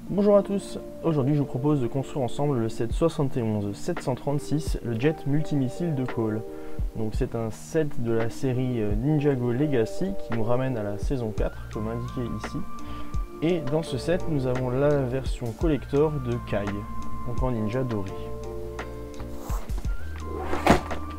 Bonjour à tous, aujourd'hui je vous propose de construire ensemble le set 71-736, le jet multimissile de Cole. Donc c'est un set de la série Ninjago Legacy qui nous ramène à la saison 4 comme indiqué ici. Et dans ce set nous avons la version collector de Kai, donc en ninja doré.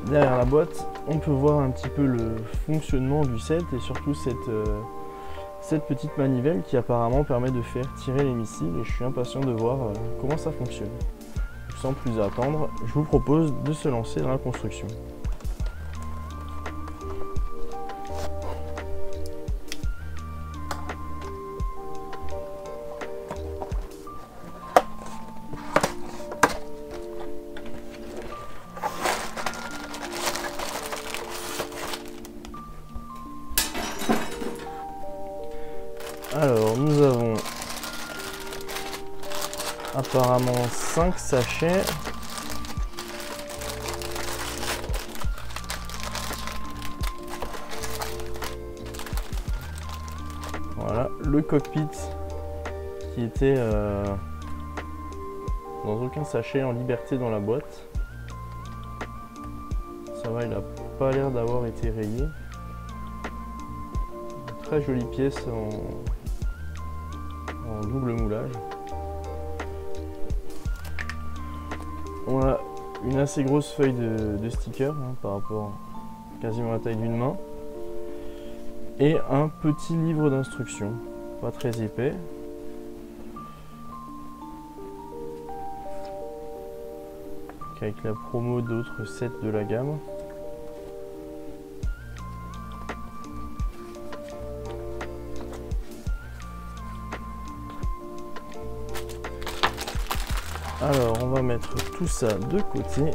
Derrière la boîte on peut voir un petit peu le fonctionnement du set et surtout cette petite manivelle qui apparemment permet de faire tirer les missiles et je suis impatient de voir comment ça fonctionne. Donc, sans plus attendre, je vous propose de se lancer dans la construction. Alors nous avons apparemment 5 sachets. Voilà, le cockpit qui était dans aucun sachet, en liberté dans la boîte. Ça va, il n'a pas l'air d'avoir été rayé. Très jolie pièce en double moulage. On a une assez grosse feuille de sticker par rapport quasiment à la taille d'une main et un petit livre d'instructions, pas très épais. Avec la promo d'autres sets de la gamme. Alors on va mettre tout ça de côté.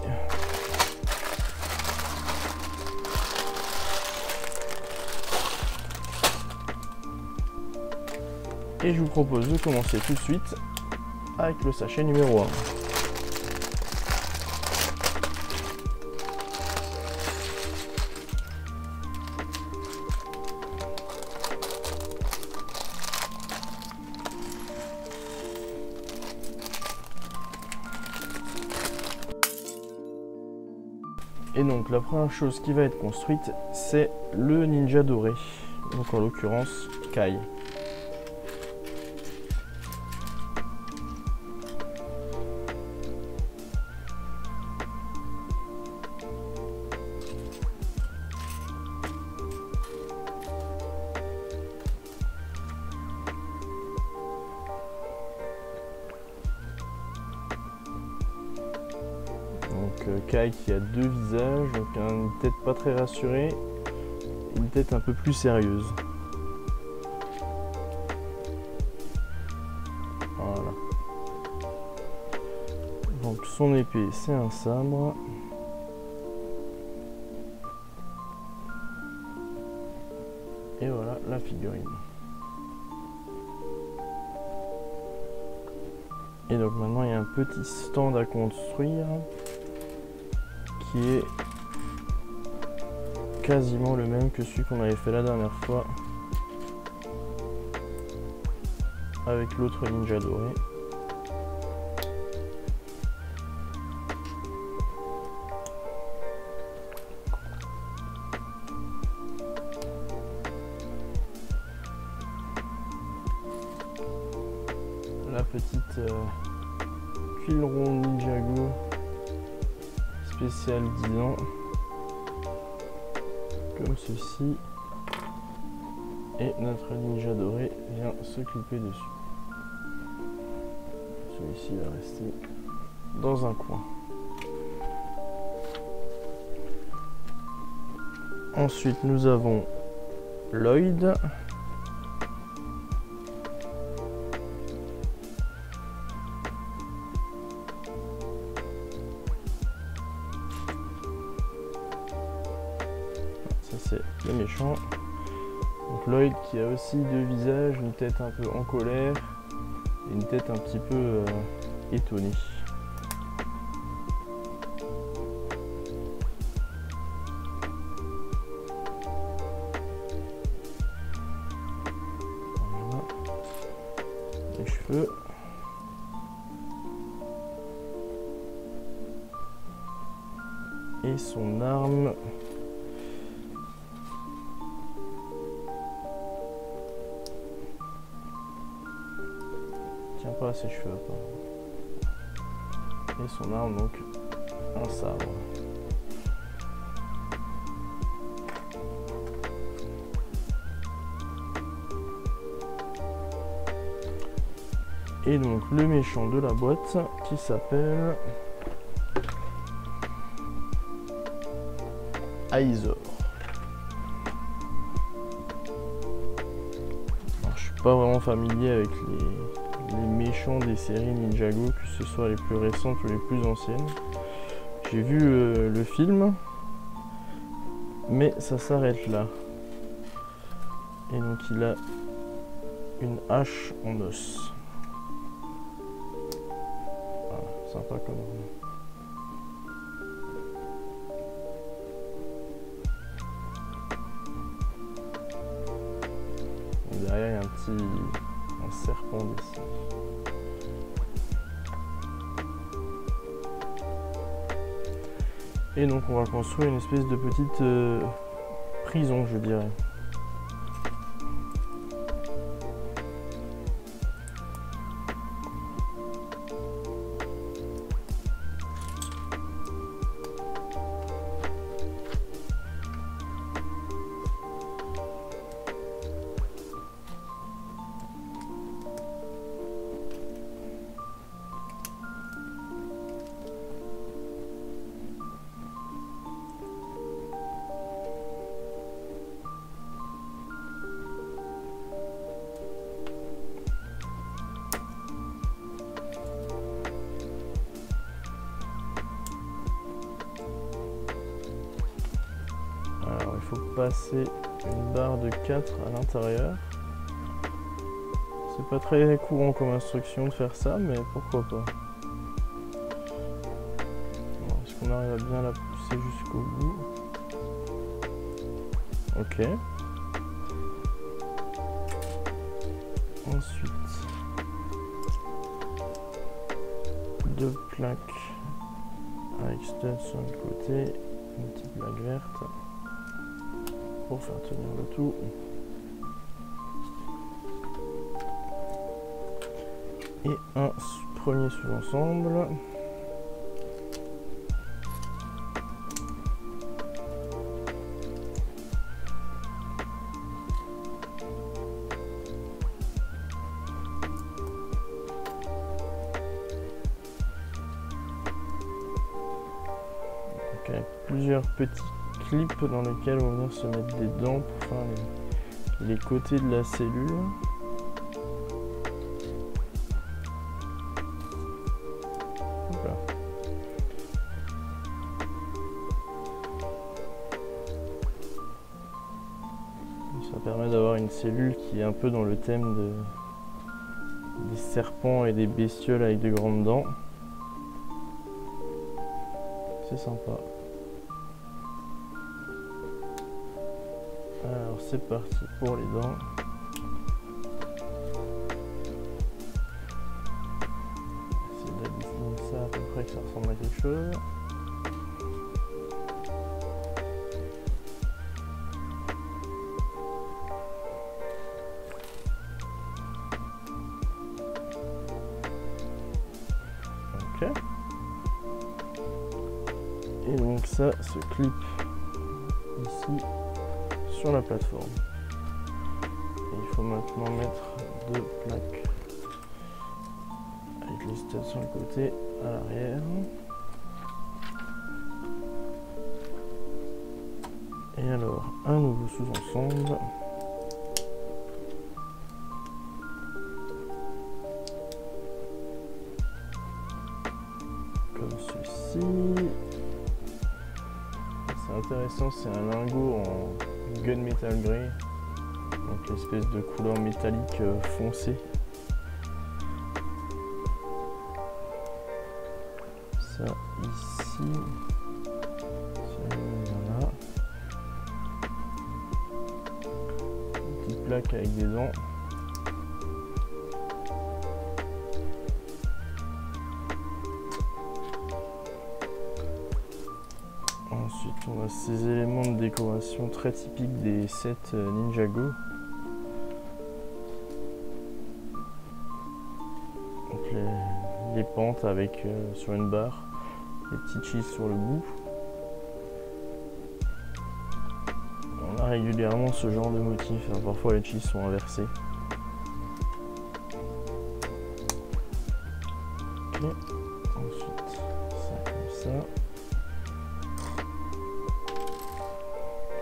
Et je vous propose de commencer tout de suite avec le sachet numéro 1. Et donc la première chose qui va être construite, c'est le ninja doré, donc en l'occurrence Kai. Donc Kai qui a deux visages, donc une tête pas très rassurée, une tête un peu plus sérieuse. Voilà. Donc son épée c'est un sabre. Et voilà la figurine. Et donc maintenant il y a un petit stand à construire qui est quasiment le même que celui qu'on avait fait la dernière fois avec l'autre ninja doré. La petite tuile ronde Ninjago spécial 10 ans comme ceci, et notre ninja doré vient se clipper dessus. Celui-ci va rester dans un coin. Ensuite nous avons Lloyd. Ça c'est le méchant. Donc Lloyd qui a aussi deux visages, une tête un peu en colère et une tête un petit peu étonnée. les cheveux. Et son arme. Tient pas à ses cheveux apparemment. Et son arme donc un sabre. Et donc le méchant de la boîte qui s'appelle Aizaur. Alors, je suis pas vraiment familier avec les méchants des séries Ninjago, que ce soit les plus récentes ou les plus anciennes. J'ai vu le film, mais ça s'arrête là. Et donc il a une hache en os. Voilà, sympa comme arme. Derrière, il y a un serpent dessiné. Et donc, on va construire une espèce de petite prison, je dirais. Alors, il faut passer une barre de 4 à l'intérieur. C'est pas très courant comme instruction de faire ça, mais pourquoi pas. Est-ce qu'on arrive à bien la pousser jusqu'au bout? Ok. Ensuite, 2 plaques avec stud sur le côté, une petite plaque verte pour faire tenir le tout. Et un premier sous-ensemble. Donc avec plusieurs petits clips dans lesquels on va venir se mettre des dents pour faire les côtés de la cellule. Ça permet d'avoir une cellule qui est un peu dans le thème des serpents et des bestioles avec de grandes dents. C'est sympa. Alors c'est parti pour les dents. Essayer de dessiner ça à peu près que ça ressemble à quelque chose. Ok. Et donc ça se clip ici sur la plateforme. Et il faut maintenant mettre 2 plaques avec les studs sur le côté à l'arrière. Et alors un nouveau sous-ensemble. Comme ceci. C'est intéressant, c'est un lingot en gunmetal grey, donc l'espèce de couleur métallique foncée. Ça ici, voilà. Une petite plaque avec des dents. On a ces éléments de décoration très typiques des sets Ninjago. Donc les pentes avec sur une barre, les petits cheese sur le bout. On a régulièrement ce genre de motif, hein. Parfois les cheese sont inversés. Okay. Ensuite, ça comme ça.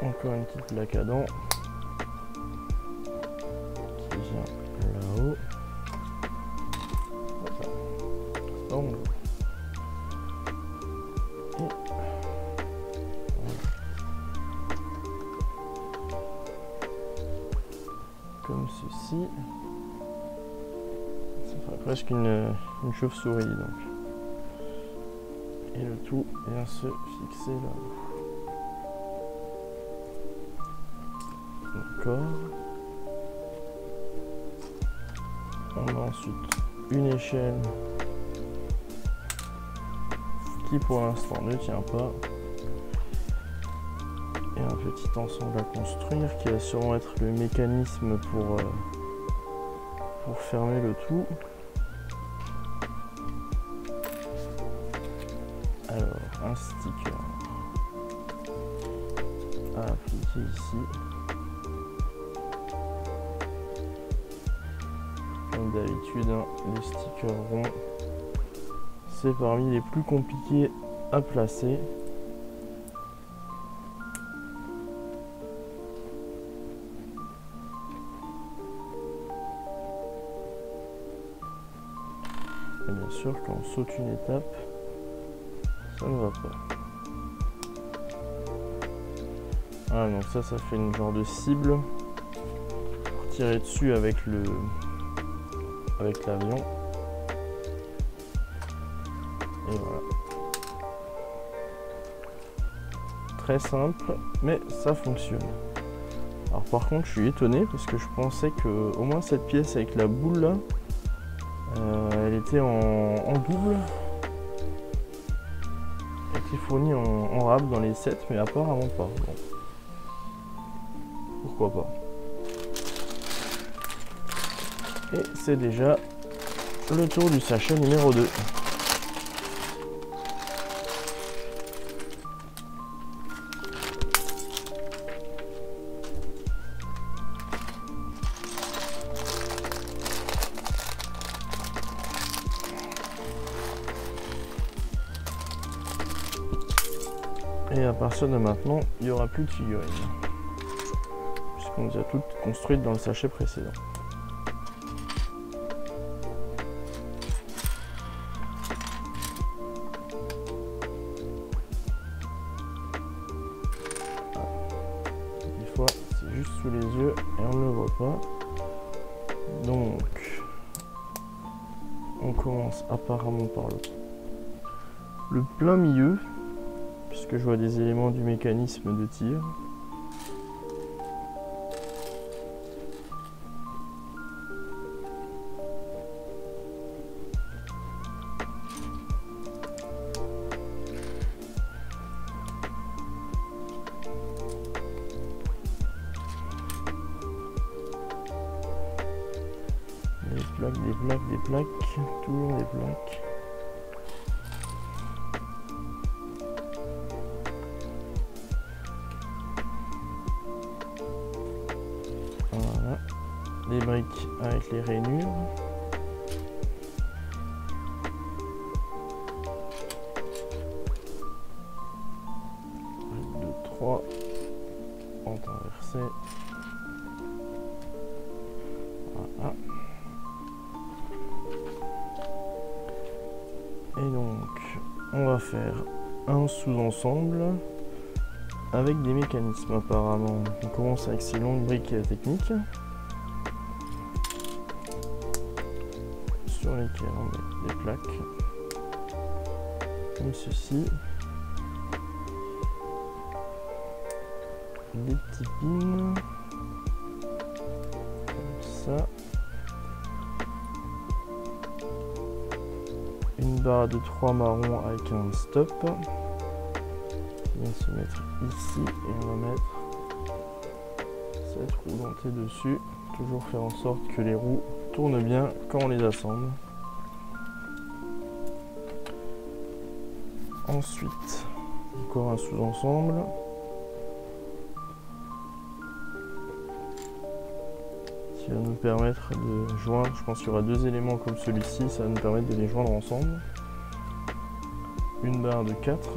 Encore une petite plaque à dents qui vient là-haut. Voilà. Et voilà. Comme ceci. Ça ferait presque une chauve-souris donc. Et le tout vient se fixer là-haut. D'accord. On a ensuite une échelle qui pour l'instant ne tient pas. Et un petit ensemble à construire qui va sûrement être le mécanisme pour fermer le tout. Alors, un sticker à appliquer ici. Comme d'habitude, hein, les stickers ronds, c'est parmi les plus compliqués à placer. Et bien sûr, quand on saute une étape, ça ne va pas. Ah, donc ça fait une genre de cible pour tirer dessus avec l'avion. Et voilà. Très simple, mais ça fonctionne. Alors par contre, je suis étonné parce que je pensais que au moins cette pièce avec la boule là, elle était en double. Elle était fournie en rab dans les sets, mais apparemment pas. Bon. Pourquoi pas. Et c'est déjà le tour du sachet numéro 2. Et à partir de maintenant, il n'y aura plus de figurines, puisqu'on les a toutes construites dans le sachet précédent. Des fois, c'est juste sous les yeux et on ne le voit pas. Donc, on commence apparemment par le plein milieu, puisque je vois des éléments du mécanisme de tir. Des plaques, toujours des plaques. Voilà, des briques avec les rainures. Brique de 3, pente inversée. Voilà. Et donc, on va faire un sous-ensemble avec des mécanismes apparemment. On commence avec ces longues briques techniques sur lesquelles on met des plaques comme ceci, des petits pins comme ça, une barre de 3 marrons avec un stop. vient se mettre ici et on va mettre cette roue dentée dessus. Toujours faire en sorte que les roues tournent bien quand on les assemble. Ensuite, encore un sous-ensemble. Qui va nous permettre de joindre, je pense qu'il y aura deux éléments comme celui-ci, ça va nous permettre de les joindre ensemble. Une barre de 4.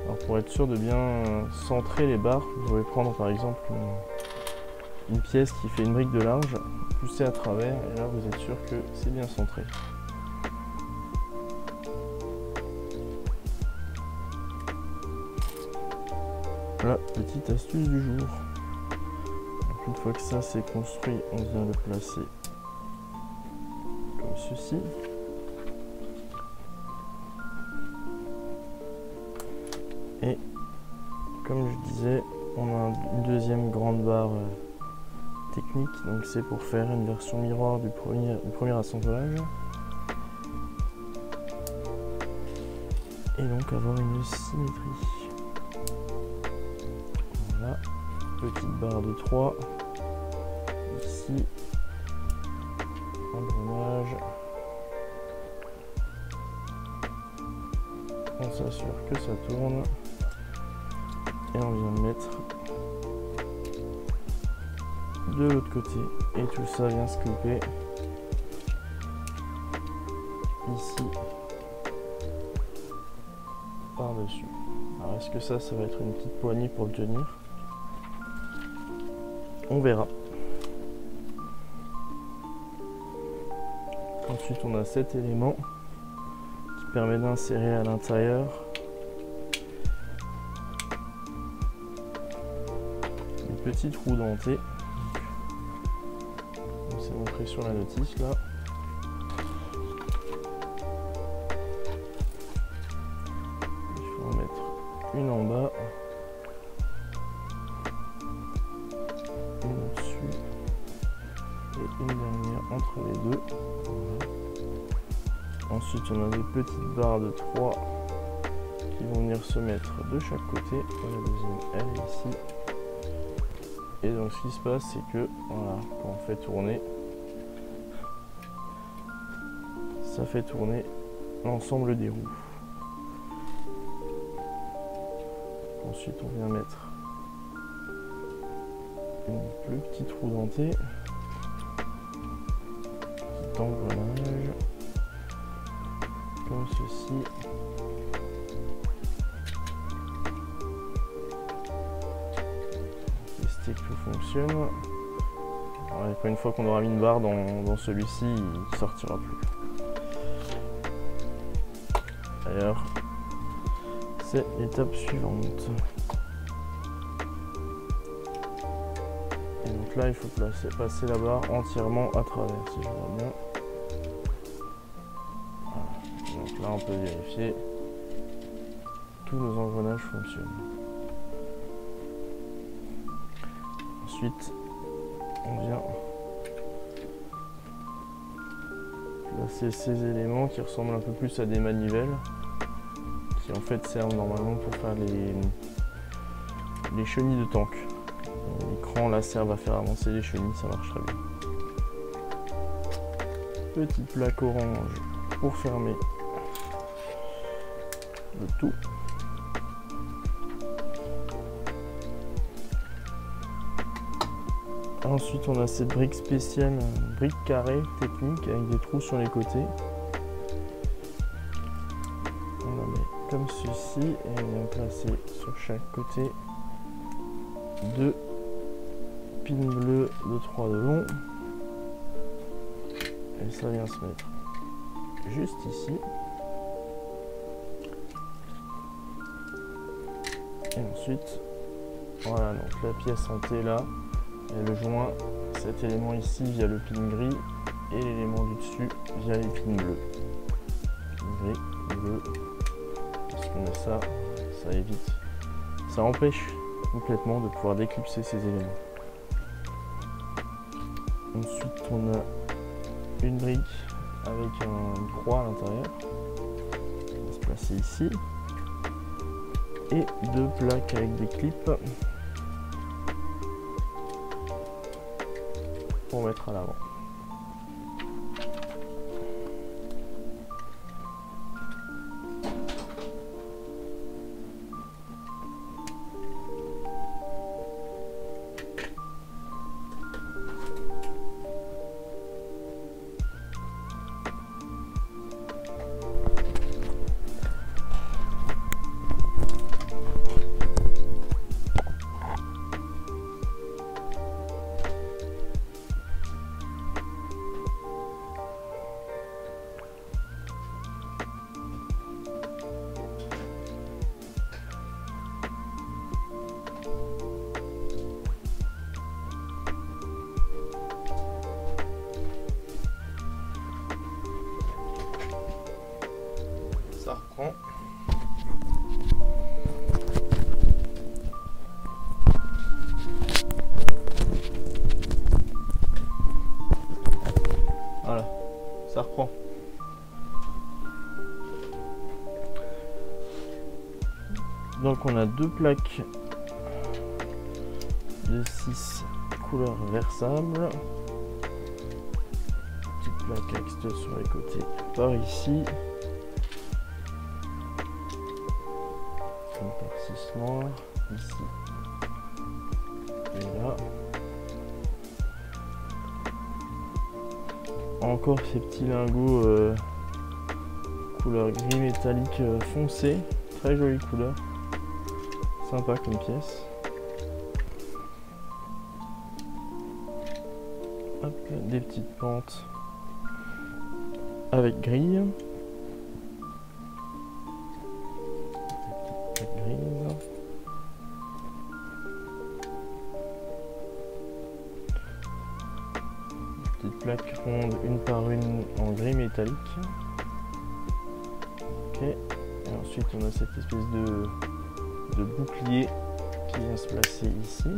Alors pour être sûr de bien centrer les barres, vous pouvez prendre par exemple une pièce qui fait une brique de large, pousser à travers et là vous êtes sûr que c'est bien centré. La petite astuce du jour. Donc une fois que ça c'est construit, on vient le placer comme ceci. Et comme je disais, on a une deuxième grande barre technique, donc c'est pour faire une version miroir du premier assemblage. Et donc avoir une symétrie. Voilà, petite barre de 3. Ici, engrenage. On s'assure que ça tourne. Et on vient mettre de l'autre côté. Et tout ça vient se clipper ici par-dessus. Alors est-ce que ça va être une petite poignée pour le tenir? On verra. Ensuite on a cet élément qui permet d'insérer à l'intérieur une petite roue dentée. Comme c'est montré sur la notice là. Il faut en mettre une en bas, une au-dessus et une dernière entre les deux. Voilà. Ensuite on a des petites barres de 3 qui vont venir se mettre de chaque côté. La deuxième elle est ici. Et donc ce qui se passe c'est que voilà, quand on fait tourner, ça fait tourner l'ensemble des roues. Ensuite on vient mettre une plus petite roue dentée, petit engrenage comme ceci. Tester que tout fonctionne. Alors, après, une fois qu'on aura mis une barre dans celui-ci, il ne sortira plus. D'ailleurs, c'est l'étape suivante. Et donc là, il faut passer la barre entièrement à travers, si je vois bien. Voilà. Donc là, on peut vérifier. Tous nos engrenages fonctionnent. Ensuite, on vient placer ces éléments qui ressemblent un peu plus à des manivelles, qui en fait servent normalement pour faire les chenilles de tank. Les crans là servent à faire avancer les chenilles, ça marche très bien. Petite plaque orange pour fermer le tout. Ensuite on a cette brique spéciale, brique carrée technique avec des trous sur les côtés. On la met comme ceci et on vient placer sur chaque côté deux pins bleus de 3 de long. Et ça vient se mettre juste ici. Et ensuite, voilà, donc la pièce en T là. Et le joint, cet élément ici via le pin gris et l'élément du dessus via les pins bleus. Pin gris, bleu. Parce qu'on a ça, ça évite, ça empêche complètement de pouvoir déclipser ces éléments. Ensuite on a une brique avec une croix à l'intérieur. placer ici. Et 2 plaques avec des clips pour mettre à l'avant. Ça reprend. Voilà, ça reprend. Donc on a 2 plaques de 6 couleurs versables. Petite plaque extra sur les côtés par ici. Par 6 noirs ici et là. Encore ces petits lingots couleur gris métallique foncé, très jolie couleur, sympa comme pièce. Hop, des petites pentes avec grille. Petite plaque ronde une par une en gris métallique. Ok, et ensuite on a cette espèce de bouclier qui vient se placer ici.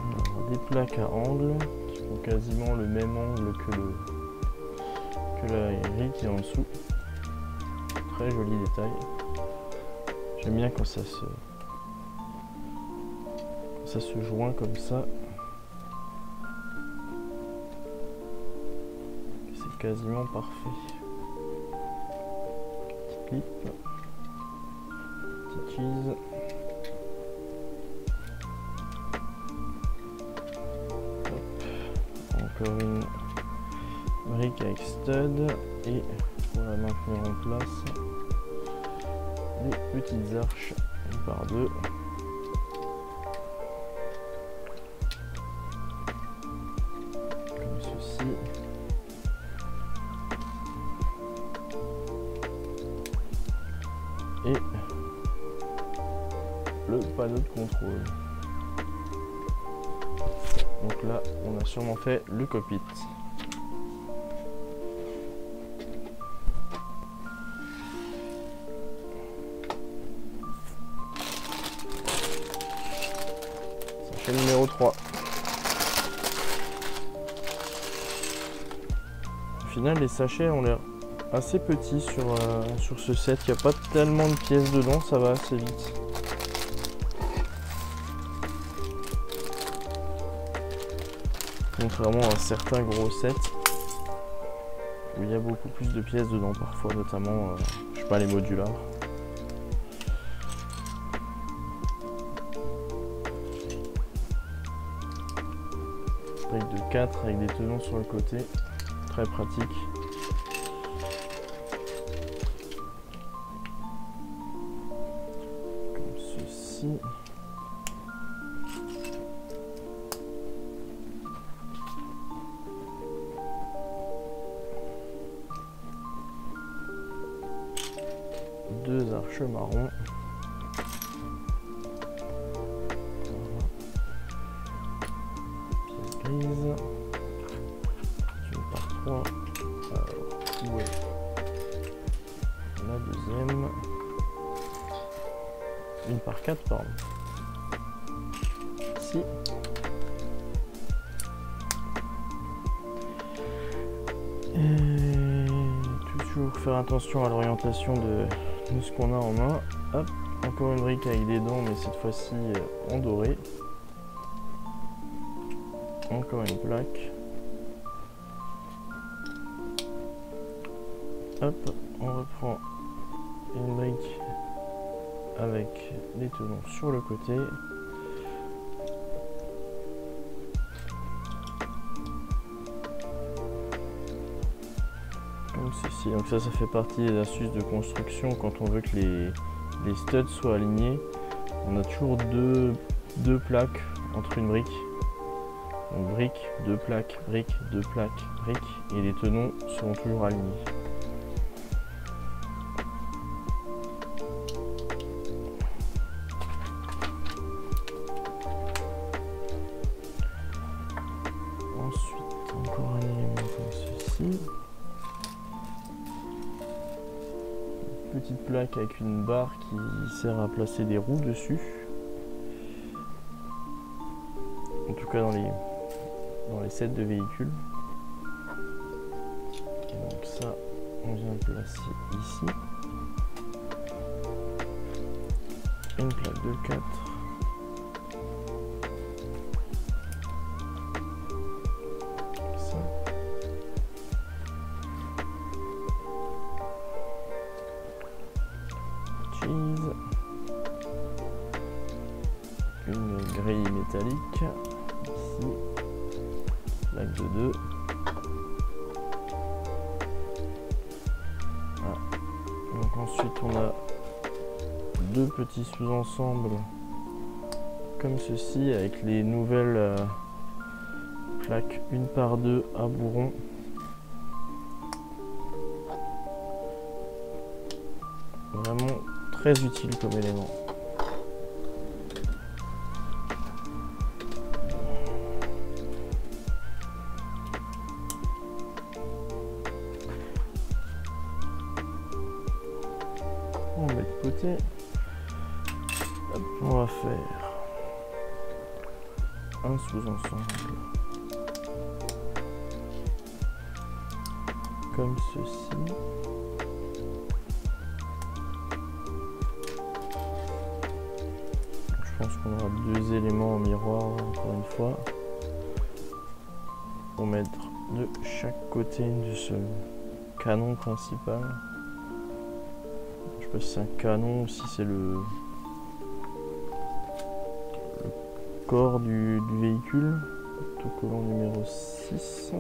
On a des plaques à angle qui font quasiment le même angle que la grille qui est en dessous. Très joli détail. J'aime bien quand ça se joint comme ça. C'est quasiment parfait. Petit clip. Petit cheese. Hop. Encore une brique avec stud et pour la maintenir en place, des petites arches une par deux. Comme ceci. Et le panneau de contrôle. Donc là, on a sûrement fait le cockpit. Sachet numéro 3. Au final, les sachets ont l'air assez petits sur ce set. Il n'y a pas tellement de pièces dedans, ça va assez vite. Contrairement à certains gros sets où il y a beaucoup plus de pièces dedans parfois, notamment je sais pas, les modulars. Brique de 4 avec des tenons sur le côté, très pratique. Comme ceci. Deux arches marron. Pièce grise. Une par 3. Alors, où est la deuxième? Une par 4, pardon. Ici. toujours faire attention à l'orientation de ce qu'on a en main. Hop, encore une brique avec des dents, mais cette fois-ci en doré. Encore une plaque. Hop, on reprend une brique avec les tenons sur le côté. Comme ceci. Donc ça fait partie des astuces de construction quand on veut que les studs soient alignés. On a toujours deux plaques entre une brique. Donc brique, deux plaques, brique, deux plaques, brique, et les tenons seront toujours alignés. Ensuite, encore un élément comme ceci. Une petite plaque avec une barre qui sert à placer des roues dessus. En tout cas dans les sets de véhicules. Et donc ça, on vient le placer ici. Une plaque de 4. Ça. Cheese. Une grille métallique. Ici. Plaque de 2. Ah. Donc ensuite on a deux petits sous-ensembles comme ceci avec les nouvelles plaques 1 par 2 à bourron. Vraiment très utile comme élément. On met de côté. Hop, on va faire un sous-ensemble comme ceci. Je pense qu'on aura deux éléments en miroir encore une fois pour mettre de chaque côté de ce canon principal. Je sais pas si c'est un canon ou si c'est le corps du véhicule. Autocollant numéro 6.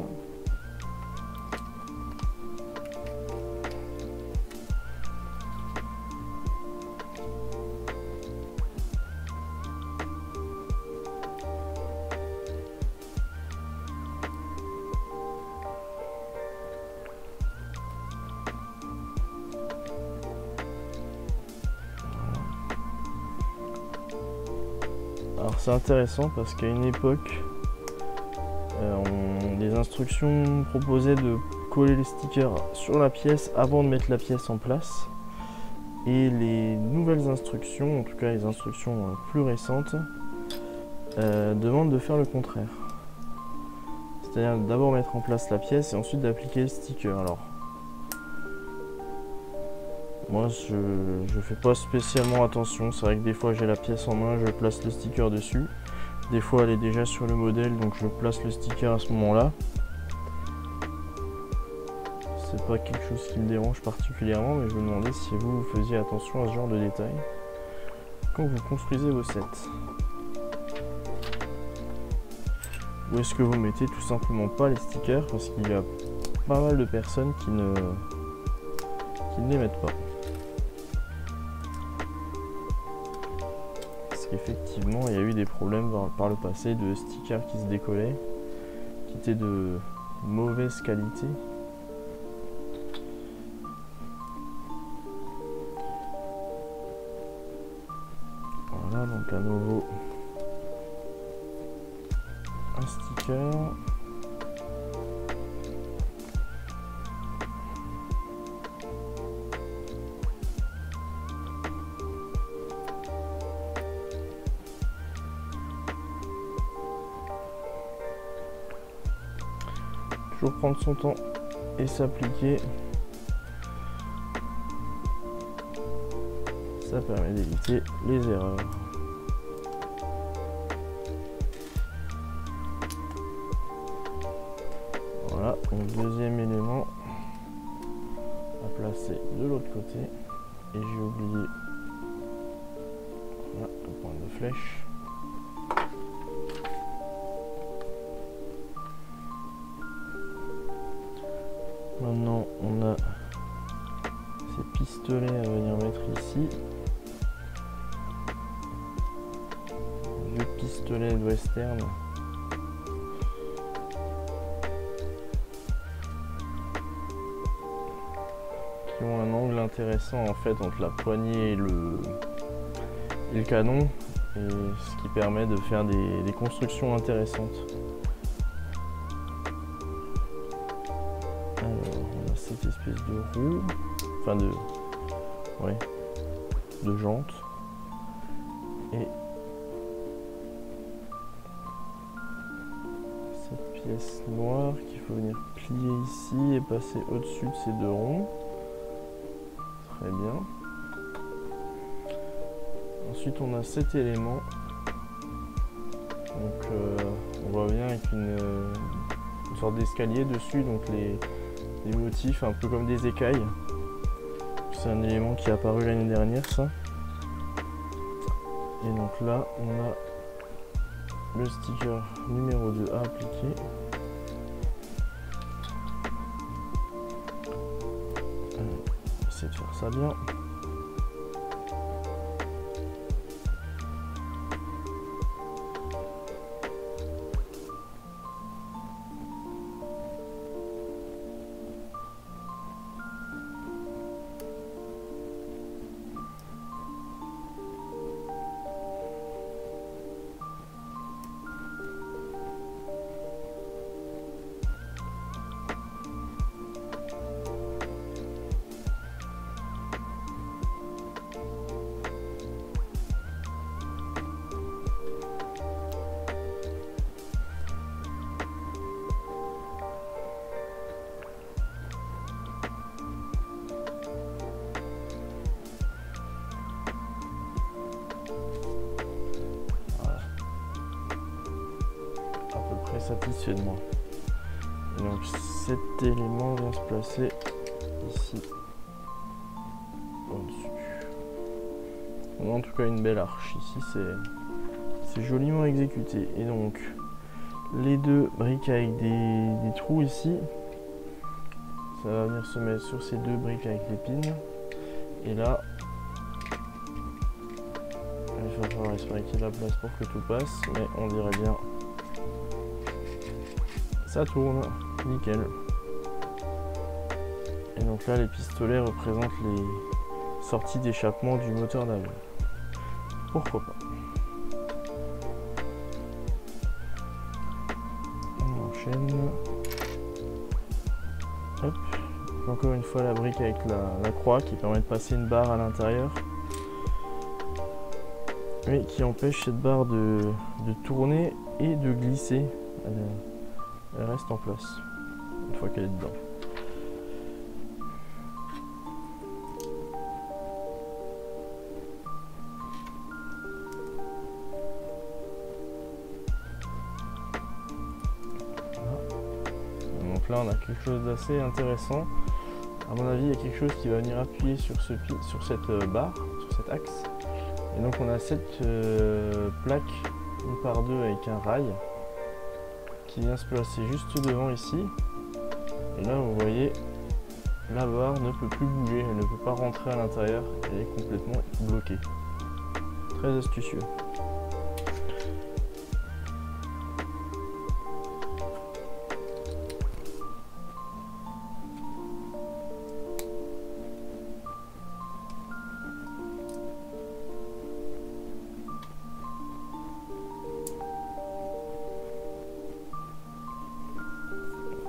Alors c'est intéressant parce qu'à une époque, les instructions proposaient de coller les stickers sur la pièce avant de mettre la pièce en place. Et les nouvelles instructions, en tout cas les instructions plus récentes, demandent de faire le contraire. C'est-à-dire d'abord mettre en place la pièce et ensuite d'appliquer le sticker. Alors, moi je fais pas spécialement attention, c'est vrai que des fois j'ai la pièce en main, je place le sticker dessus. Des fois elle est déjà sur le modèle, donc je place le sticker à ce moment-là. C'est pas quelque chose qui me dérange particulièrement, mais je me demandais si vous faisiez attention à ce genre de détails quand vous construisez vos sets. Ou est-ce que vous mettez tout simplement pas les stickers parce qu'il y a pas mal de personnes qui ne les mettent pas. Effectivement, il y a eu des problèmes par le passé de stickers qui se décollaient, qui étaient de mauvaise qualité. Voilà, donc à nouveau un sticker. Toujours prendre son temps et s'appliquer. Ça permet d'éviter les erreurs. Voilà, donc deuxième élément à placer de l'autre côté. Et j'ai oublié voilà, le point de flèche. Maintenant on a ces pistolets à venir mettre ici. Vieux pistolet de western. Qui ont un angle intéressant en fait entre la poignée et le canon, et ce qui permet de faire des constructions intéressantes. Alors on a cette espèce de roue, enfin de jante, et cette pièce noire qu'il faut venir plier ici et passer au-dessus de ces deux ronds. Très bien. Ensuite on a cet élément. Donc on voit bien avec une sorte d'escalier dessus, donc les motifs un peu comme des écailles. C'est un élément qui est apparu l'année dernière, ça. Et donc là on a le sticker numéro 2 à appliquer. De faire ça bien. Satisfait de moi. Et donc cet élément vient se placer ici au-dessus. On a en tout cas une belle arche ici, c'est joliment exécuté. Et donc les deux briques avec des trous ici, ça va venir se mettre sur ces deux briques avec l'épine. Et là il va falloir espérer qu'il y ait la place pour que tout passe, mais on dirait bien. Ça tourne, nickel. Et donc là les pistolets représentent les sorties d'échappement du moteur d'avion. Pourquoi pas. On enchaîne. Hop. Encore une fois la brique avec la croix qui permet de passer une barre à l'intérieur. Mais qui empêche cette barre de tourner et de glisser. Elle reste en place une fois qu'elle est dedans. Voilà. Donc là on a quelque chose d'assez intéressant. À mon avis il y a quelque chose qui va venir appuyer sur cette barre, sur cet axe. Et donc on a cette plaque 1/2 avec un rail qui vient se placer juste devant ici. Et là vous voyez la barre ne peut plus bouger, elle ne peut pas rentrer à l'intérieur, elle est complètement bloquée. Très astucieux.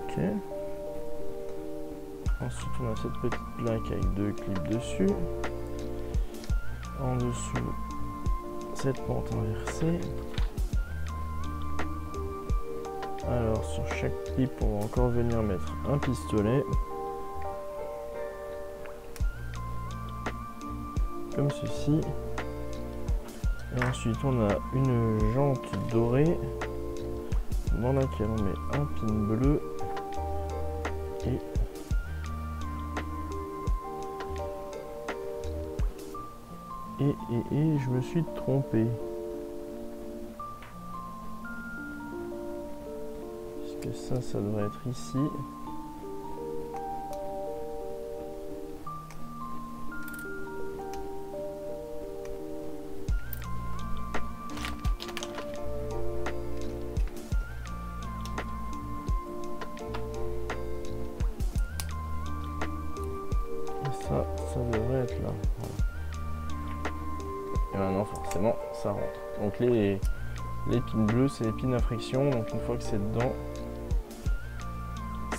Ok. Ensuite on a cette petite plaque avec deux clips dessus. En dessous cette pente inversée. Alors sur chaque clip on va encore venir mettre un pistolet. comme ceci. Et ensuite on a une jante dorée dans laquelle on met un pin bleu et je me suis trompé. Puisque ça devrait être ici. Ça devrait être là. Voilà. Et maintenant forcément ça rentre. Donc les pins bleus c'est les pins à friction, donc une fois que c'est dedans,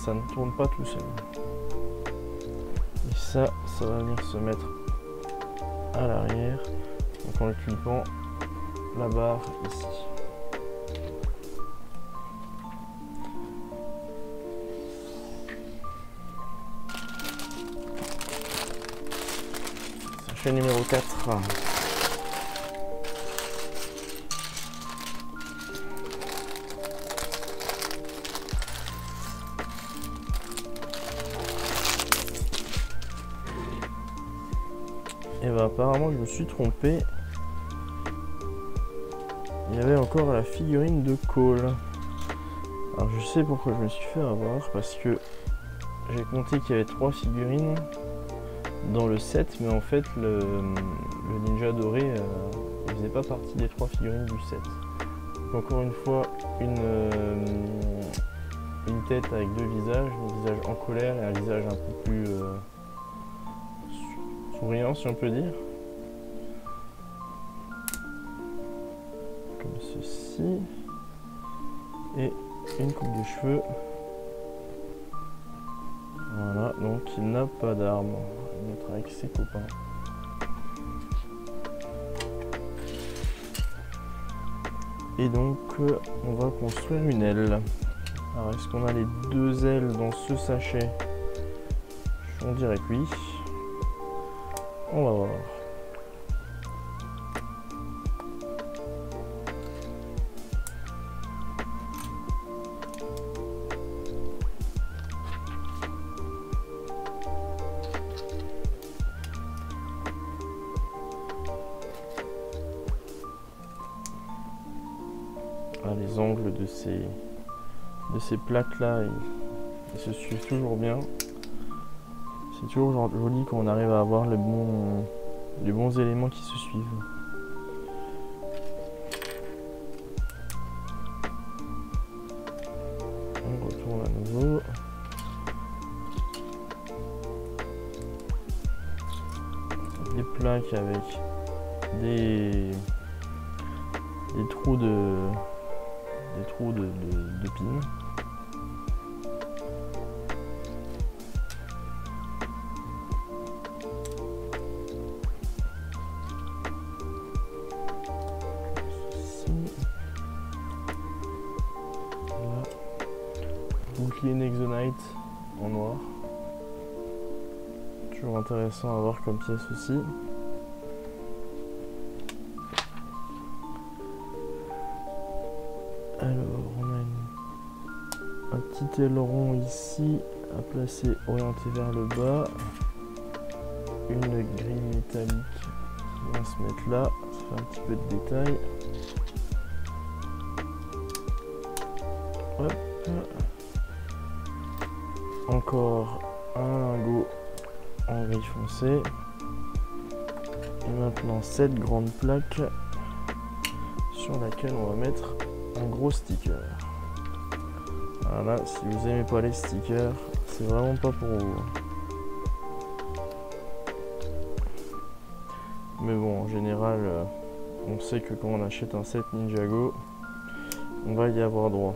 ça ne tourne pas tout seul. Et ça va venir se mettre à l'arrière, donc en le clipant la barre ici. Sachet numéro 4. Et bah apparemment je me suis trompé. Il y avait encore la figurine de Cole. Alors je sais pourquoi je me suis fait avoir, parce que j'ai compté qu'il y avait 3 figurines dans le set, mais en fait le ninja doré il faisait pas partie des 3 figurines du set. Donc encore une fois une tête avec 2 visages, un visage en colère et un visage un peu plus souriant si on peut dire. Comme ceci. Et une coupe de cheveux. Voilà, donc il n'a pas d'arme. Il va être avec ses copains. Et donc on va construire une aile. Alors est-ce qu'on a les 2 ailes dans ce sachet? On dirait que oui. On va voir. Ah, les angles de ces plaques là, ils se suivent toujours bien. C'est toujours joli quand on arrive à avoir les bons éléments qui se suivent. On retourne à nouveau. Des plaques avec des trous de pins. Bouclier Nexonite en noir. Toujours intéressant à voir comme pièce aussi. Alors on a un petit aileron ici à placer orienté vers le bas. Une grille métallique qui va se mettre là. Ça fait un petit peu de détail. Hop. Encore un lingot en gris foncé. Et maintenant cette grande plaque sur laquelle on va mettre un gros sticker. Voilà, si vous aimez pas les stickers, c'est vraiment pas pour vous. Mais bon, en général, on sait que quand on achète un set Ninjago, on va y avoir droit.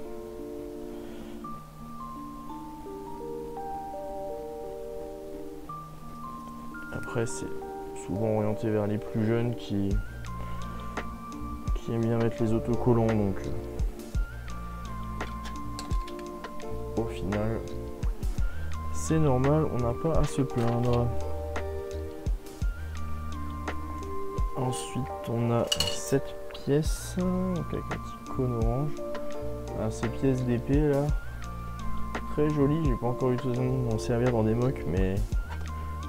Après, c'est souvent orienté vers les plus jeunes qui aiment bien mettre les autocollants, donc au final, c'est normal, on n'a pas à se plaindre. Ensuite on a cette pièce, donc avec un petit cône orange. Ah, ces pièces d'épée là, très jolies, j'ai pas encore eu l'occasion d'en servir dans des mocks, mais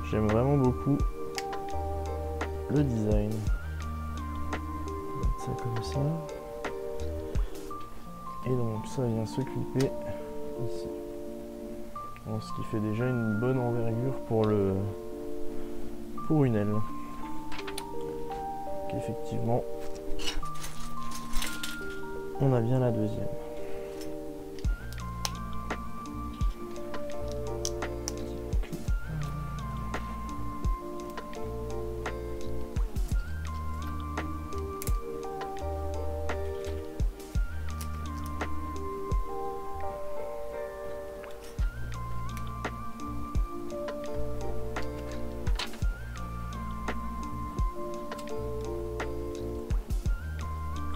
j'aime vraiment beaucoup le design. On va mettre ça comme ça. Et donc ça vient se clipper ici. Bon, ce qui fait déjà une bonne envergure pour une aile. Donc effectivement, on a bien la deuxième.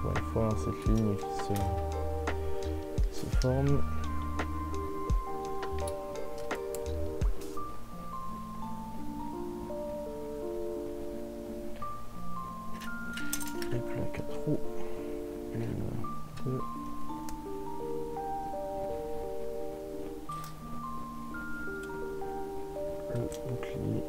Encore une fois, cette ligne qui se forme. Les plaques à trous. 1, 2. Le bouclier.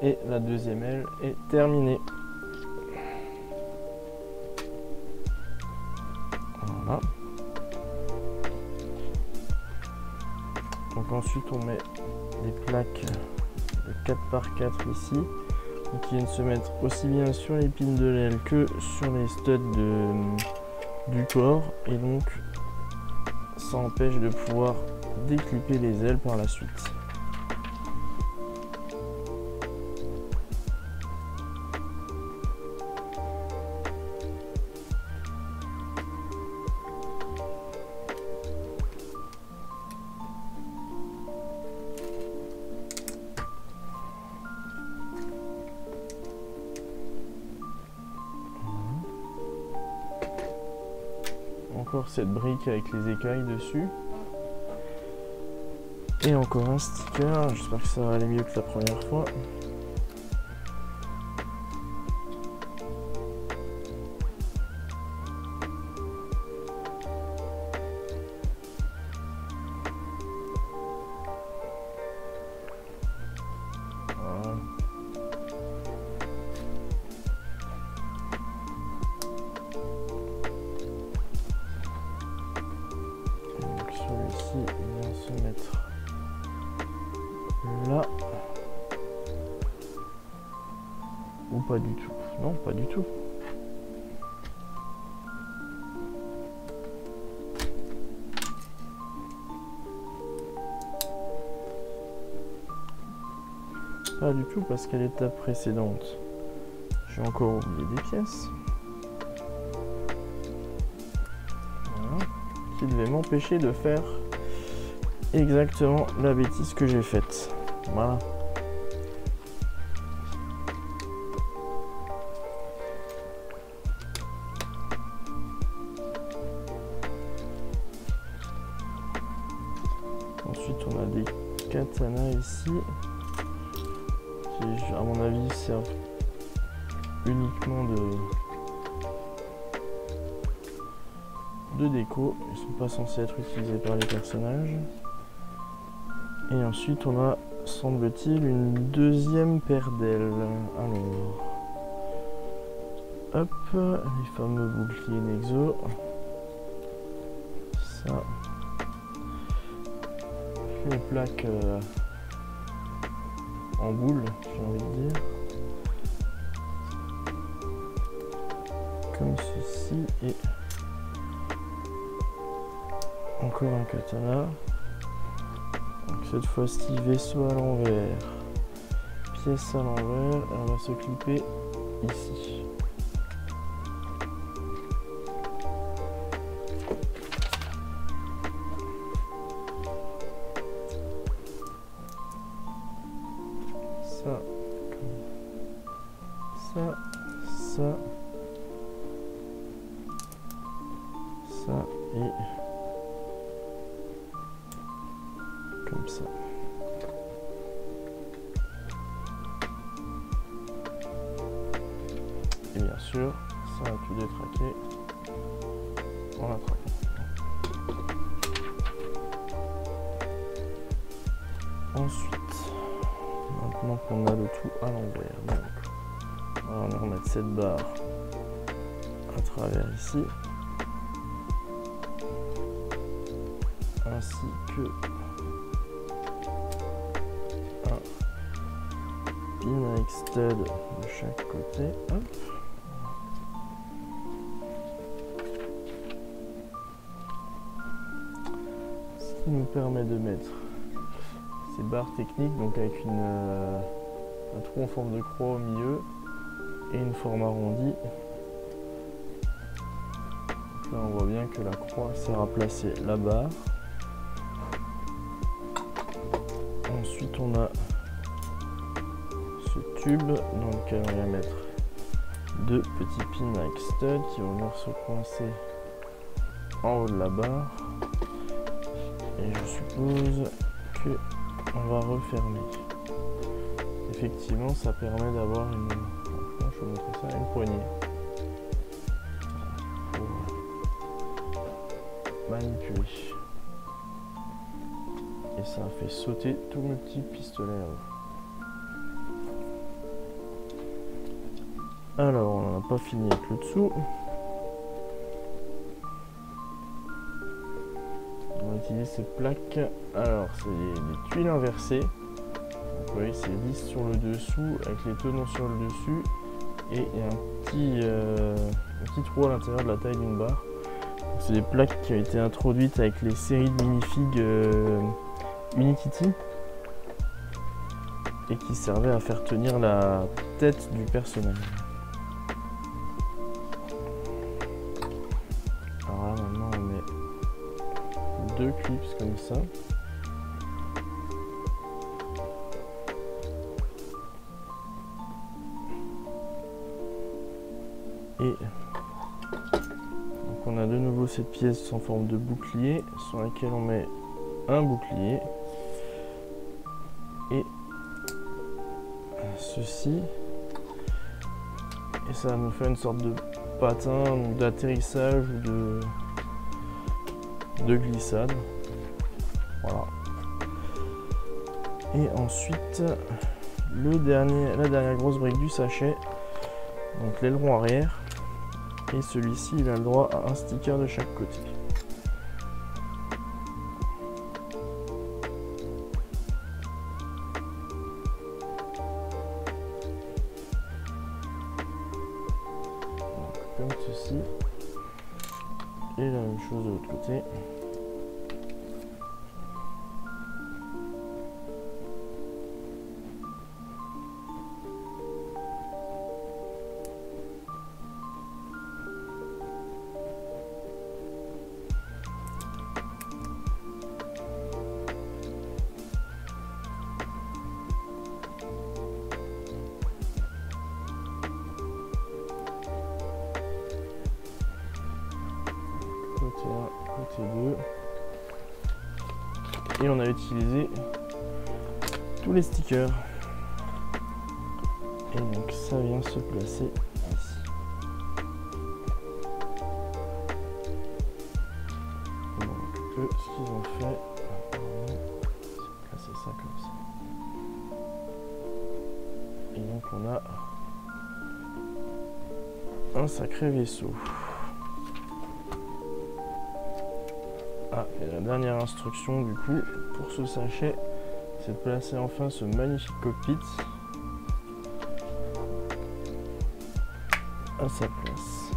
Et la deuxième aile est terminée. Voilà. Donc ensuite on met des plaques de 4x4 ici, donc qui viennent se mettre aussi bien sur les pins de l'aile que sur les studs du corps, et donc ça empêche de pouvoir déclipper les ailes par la suite. Encore cette brique avec les écailles dessus. Et encore un sticker, j'espère que ça va aller mieux que la première fois. Voilà. Donc celui-ci vient se mettre là. Ou pas du tout. Non, pas du tout. Pas du tout, parce qu'à l'étape précédente, j'ai encore oublié des pièces. Voilà. Qui devaient m'empêcher de faire exactement la bêtise que j'ai faite. Voilà. Ensuite, on a des katanas ici, qui, à mon avis, servent uniquement de déco. Ils sont pas censés être utilisés par les personnages. Et ensuite, on a, semble-t-il, une deuxième paire d'ailes. Alors, hop, les fameux boucliers Nexo. Ça. Les plaques en boule, j'ai envie de dire. Comme ceci. Et encore un katana. Donc cette fois-ci, vaisseau à l'envers. Pièce à l'envers. Elle va se clipper ici. Ça, ça et comme ça. Et bien sûr, ça va tout détraquer en l'attrapant. Ensuite, maintenant qu'on a le tout à l'envers, donc on va remettre cette barre à travers ici, ainsi que un pin avec stud de chaque côté. Hop. Ce qui nous permet de mettre ces barres techniques, donc avec un trou en forme de croix au milieu et une forme arrondie. Donc là on voit bien que la croix sert à placer la barre. Ensuite on a ce tube dans lequel on va mettre deux petits pins avec stud qui vont venir se coincer en haut de la barre. Et je suppose que on va refermer. Effectivement, ça permet d'avoir une, franchement, je vais vous montrer ça, une poignée pour manipuler. Et ça a fait sauter tous mes petits pistolets à eau. Alors, on n'a pas fini avec le dessous. On va utiliser ces plaques. Alors, c'est des tuiles inversées. Donc, vous voyez, c'est lisse sur le dessous avec les tenons sur le dessus. Et il y a un petit trou à l'intérieur de la taille d'une barre. C'est des plaques qui ont été introduites avec les séries de minifigs Unikitty et qui servaient à faire tenir la tête du personnage. Alors là, maintenant, on met deux clips comme ça. Et donc on a de nouveau cette pièce en forme de bouclier sur laquelle on met un bouclier et ceci, et ça nous fait une sorte de patin d'atterrissage ou de glissade. Voilà. Et ensuite la dernière grosse brique du sachet, donc l'aileron arrière, et celui-ci il a le droit à un sticker de chaque côté. Donc, comme ceci, et la même chose de l'autre côté. côté 1, côté 2. Et on a utilisé tous les stickers. Et donc ça vient se placer ici. Donc eux, ce qu'ils ont fait, c'est placer ça comme ça. Et donc on a un sacré vaisseau. Ah, et la dernière instruction du coup pour ce sachet, c'est de placer enfin ce magnifique cockpit à sa place.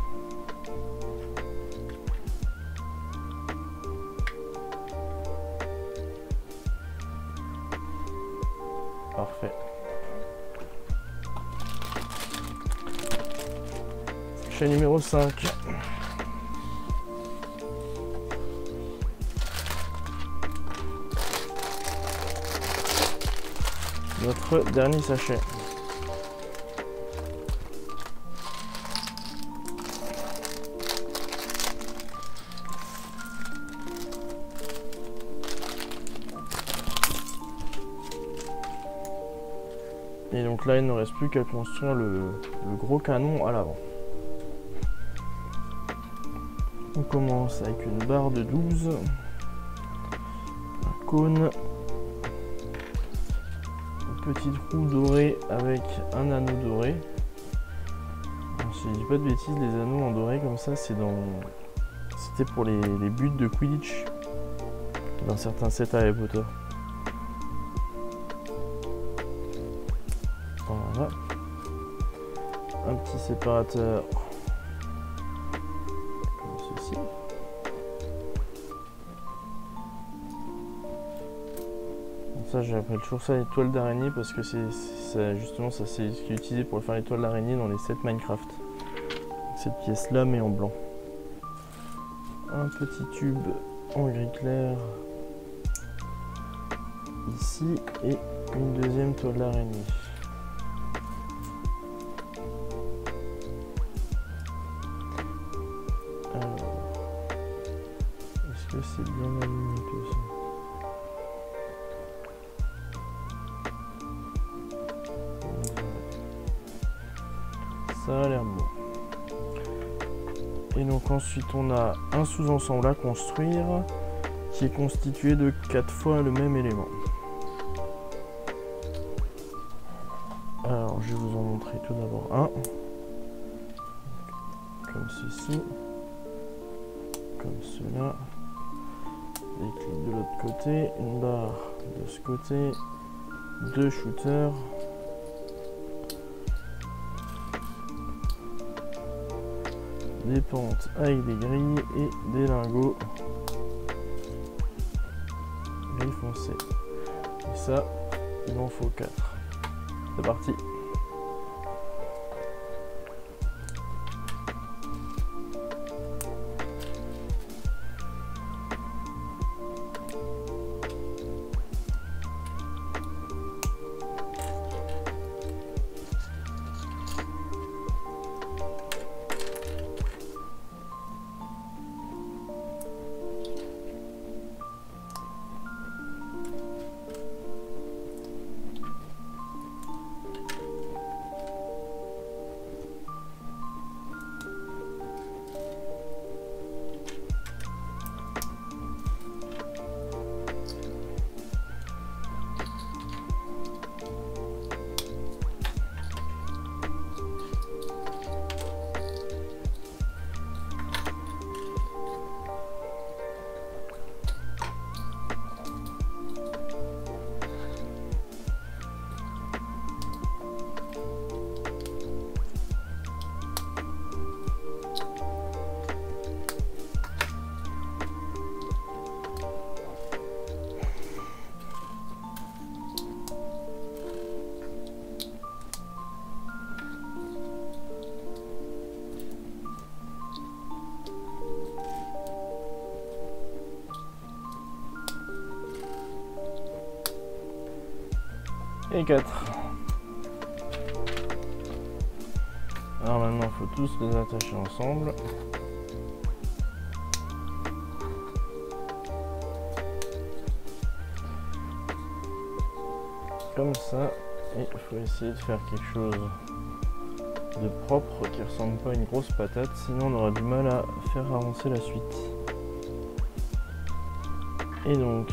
Parfait. Sachet numéro 5. Notre dernier sachet. Et donc là, il ne reste plus qu'à construire le gros canon à l'avant. On commence avec une barre de 12, un cône, une petite roue dorée avec un anneau doré. Alors, si je dis pas de bêtises, les anneaux en doré comme ça, c'était pour les buts de Quidditch dans certains sets Harry Potter. Voilà. Un petit séparateur comme ceci. Ça, j'appelle toujours ça l'étoile d'araignée parce que c'est justement ça, c'est ce qui est utilisé pour faire l'étoile d'araignée dans les sets Minecraft. Cette pièce là mais en blanc. Un petit tube en gris clair ici et une deuxième toile d'araignée. Alors, est-ce que c'est bien aligné tout ça? Ça a l'air bon. Et donc ensuite on a un sous-ensemble à construire qui est constitué de 4 fois le même élément. Alors je vais vous en montrer tout d'abord un. Comme ceci. Comme cela. Des clips de l'autre côté. Une barre de ce côté. 2 shooters. Des pentes avec des grilles et des lingots gris foncé. Et ça, il en faut 4. C'est parti. Et 4. Alors maintenant il faut tous les attacher ensemble. comme ça. Et il faut essayer de faire quelque chose de propre qui ressemble pas à une grosse patate, sinon on aura du mal à faire avancer la suite. Et donc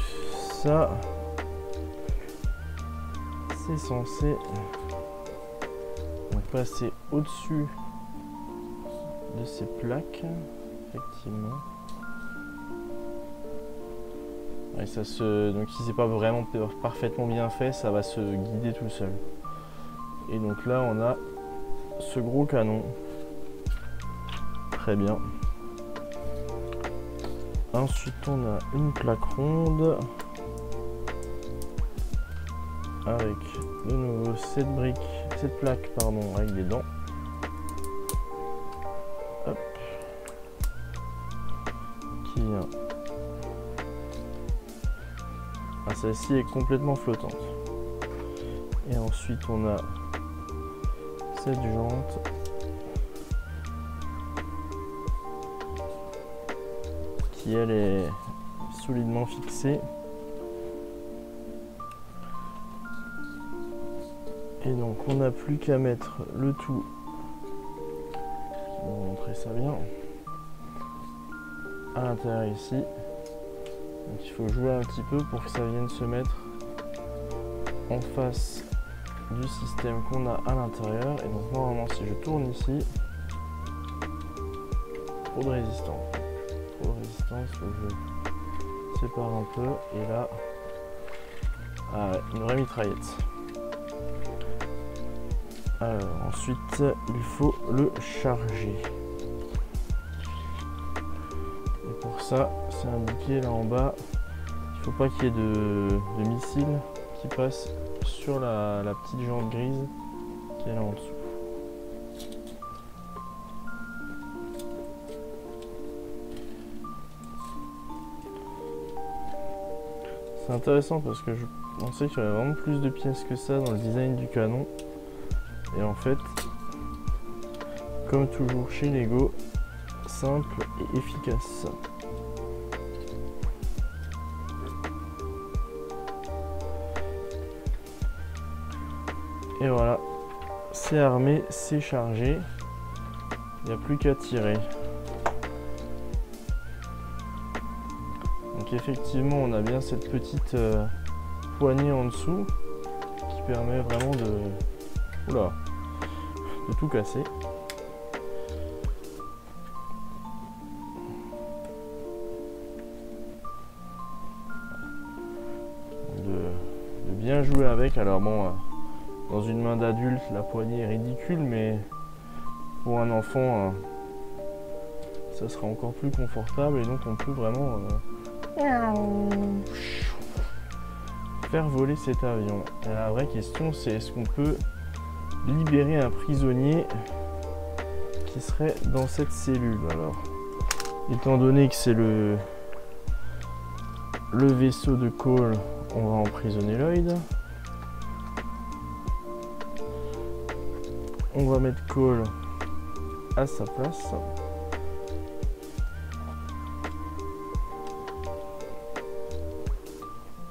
ça, c'est censé donc passer au-dessus de ces plaques, effectivement. Et ça donc si c'est pas vraiment parfaitement bien fait, ça va se guider tout seul. Et donc là on a ce gros canon. Très bien. Ensuite on a une plaque ronde avec de nouveau cette plaque avec des dents. Hop. Qui vient. Ah, celle-ci est complètement flottante. Et ensuite on a cette jante qui elle est solidement fixée. Et donc on n'a plus qu'à mettre le tout, on va montrer ça bien, à l'intérieur ici. Donc il faut jouer un petit peu pour que ça vienne se mettre en face du système qu'on a à l'intérieur. Et donc normalement si je tourne ici, trop de résistance, il faut que je sépare un peu. Et là, ah ouais, une vraie mitraillette. Alors ensuite il faut le charger. Et pour ça c'est indiqué là en bas, il ne faut pas qu'il y ait de missiles qui passent sur la petite jante grise qui est là en dessous. C'est intéressant parce que je pensais qu'il y avait vraiment plus de pièces que ça dans le design du canon. Et en fait, comme toujours chez Lego, simple et efficace. Et voilà, c'est armé, c'est chargé. Il n'y a plus qu'à tirer. Donc effectivement, on a bien cette petite poignée en dessous qui permet vraiment de tout casser. De bien jouer avec. Alors bon, dans une main d'adulte, la poignée est ridicule, mais pour un enfant, ça sera encore plus confortable et donc on peut vraiment faire voler cet avion. Et la vraie question, c'est est-ce qu'on peut libérer un prisonnier qui serait dans cette cellule? Alors, étant donné que c'est le vaisseau de Cole, on va emprisonner Lloyd. On va mettre Cole à sa place.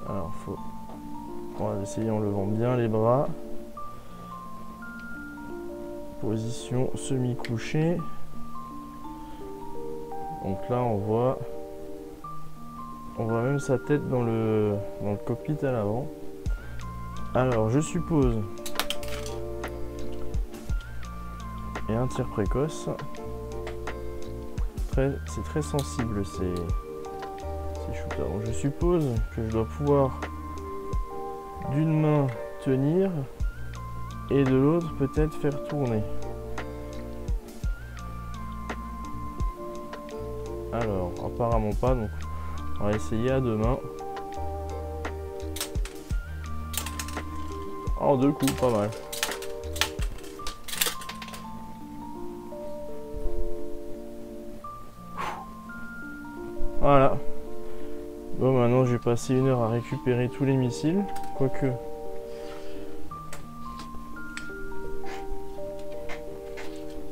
Alors on va essayer en levant bien les bras. Position semi-couchée. Donc là on voit même sa tête dans le cockpit à l'avant. Alors je suppose, et un tir précoce, c'est très sensible ces shooters. Donc je suppose que je dois pouvoir d'une main tenir et de l'autre peut-être faire tourner. Alors apparemment pas, donc on va essayer à deux mains. En deux coups, pas mal. Voilà. Bon, maintenant je vais passer 1 heure à récupérer tous les missiles, quoique.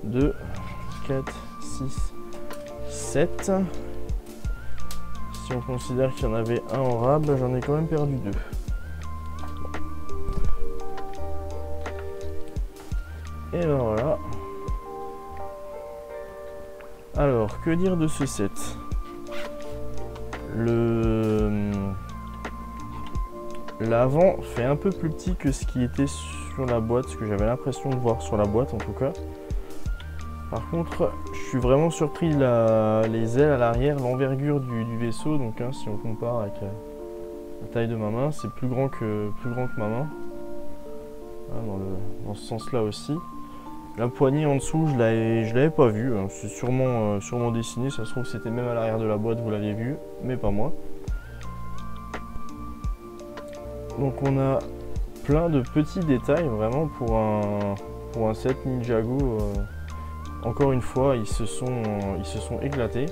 Deux, 4, 6, 7. Si on considère qu'il y en avait un en rab, j'en ai quand même perdu 2. Et ben voilà. Alors, que dire de ce set? L'avant fait un peu plus petit que ce qui était sur la boîte, ce que j'avais l'impression de voir sur la boîte en tout cas. Par contre, je suis vraiment surpris de les ailes à l'arrière, l'envergure du vaisseau. Donc hein, si on compare avec la taille de ma main, c'est plus grand que ma main. Hein, dans ce sens-là aussi. La poignée en dessous, je l'avais pas vue. C'est sûrement dessiné. Ça se trouve c'était même à l'arrière de la boîte, vous l'aviez vu, mais pas moi. Donc on a plein de petits détails vraiment pour un set Ninjago. Encore une fois, ils se sont éclatés.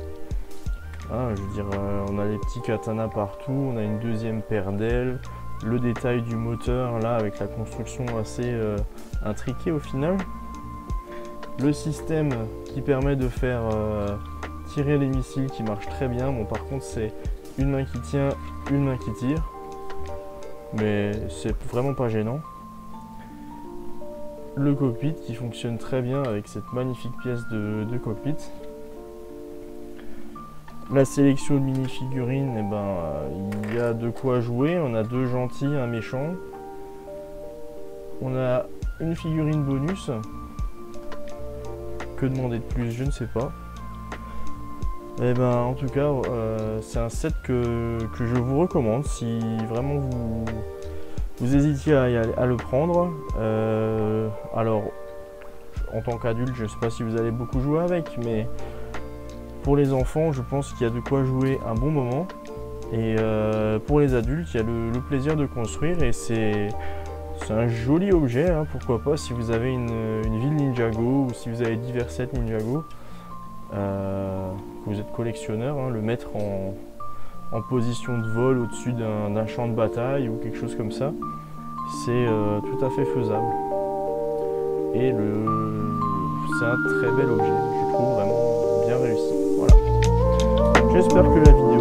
Hein, je veux dire, on a les petits katanas partout, on a une deuxième paire d'ailes, le détail du moteur là avec la construction assez intriquée au final. Le système qui permet de faire tirer les missiles qui marche très bien. Bon, par contre, c'est une main qui tient, une main qui tire. Mais c'est vraiment pas gênant. Le cockpit qui fonctionne très bien avec cette magnifique pièce de cockpit. La sélection de mini-figurines, eh ben, il y a de quoi jouer. On a deux gentils, un méchant. On a une figurine bonus. Que demander de plus, je ne sais pas. Et ben, en tout cas, c'est un set que je vous recommande si vraiment vous hésitiez à le prendre. Alors, en tant qu'adulte, je ne sais pas si vous allez beaucoup jouer avec, mais pour les enfants, je pense qu'il y a de quoi jouer un bon moment. Et pour les adultes, il y a le plaisir de construire et c'est un joli objet, hein, pourquoi pas si vous avez une ville Ninjago ou si vous avez divers sets Ninjago, que vous êtes collectionneur, hein, le mettre en position de vol au-dessus d'un champ de bataille ou quelque chose comme ça, c'est tout à fait faisable. Et c'est un très bel objet, je trouve vraiment bien réussi. Voilà. J'espère que la vidéo